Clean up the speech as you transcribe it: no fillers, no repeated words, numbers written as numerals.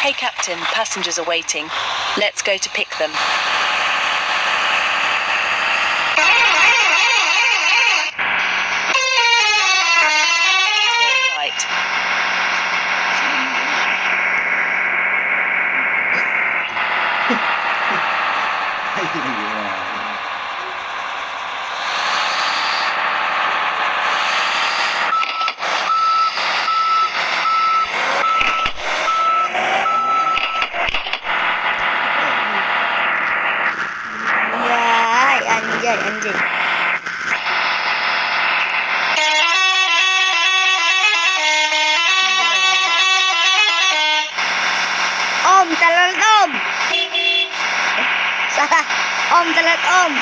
Hey Captain, passengers are waiting. Let's go to pick them. Turn right. Anjay. Om, telolet om. Salah. Om, telolet om.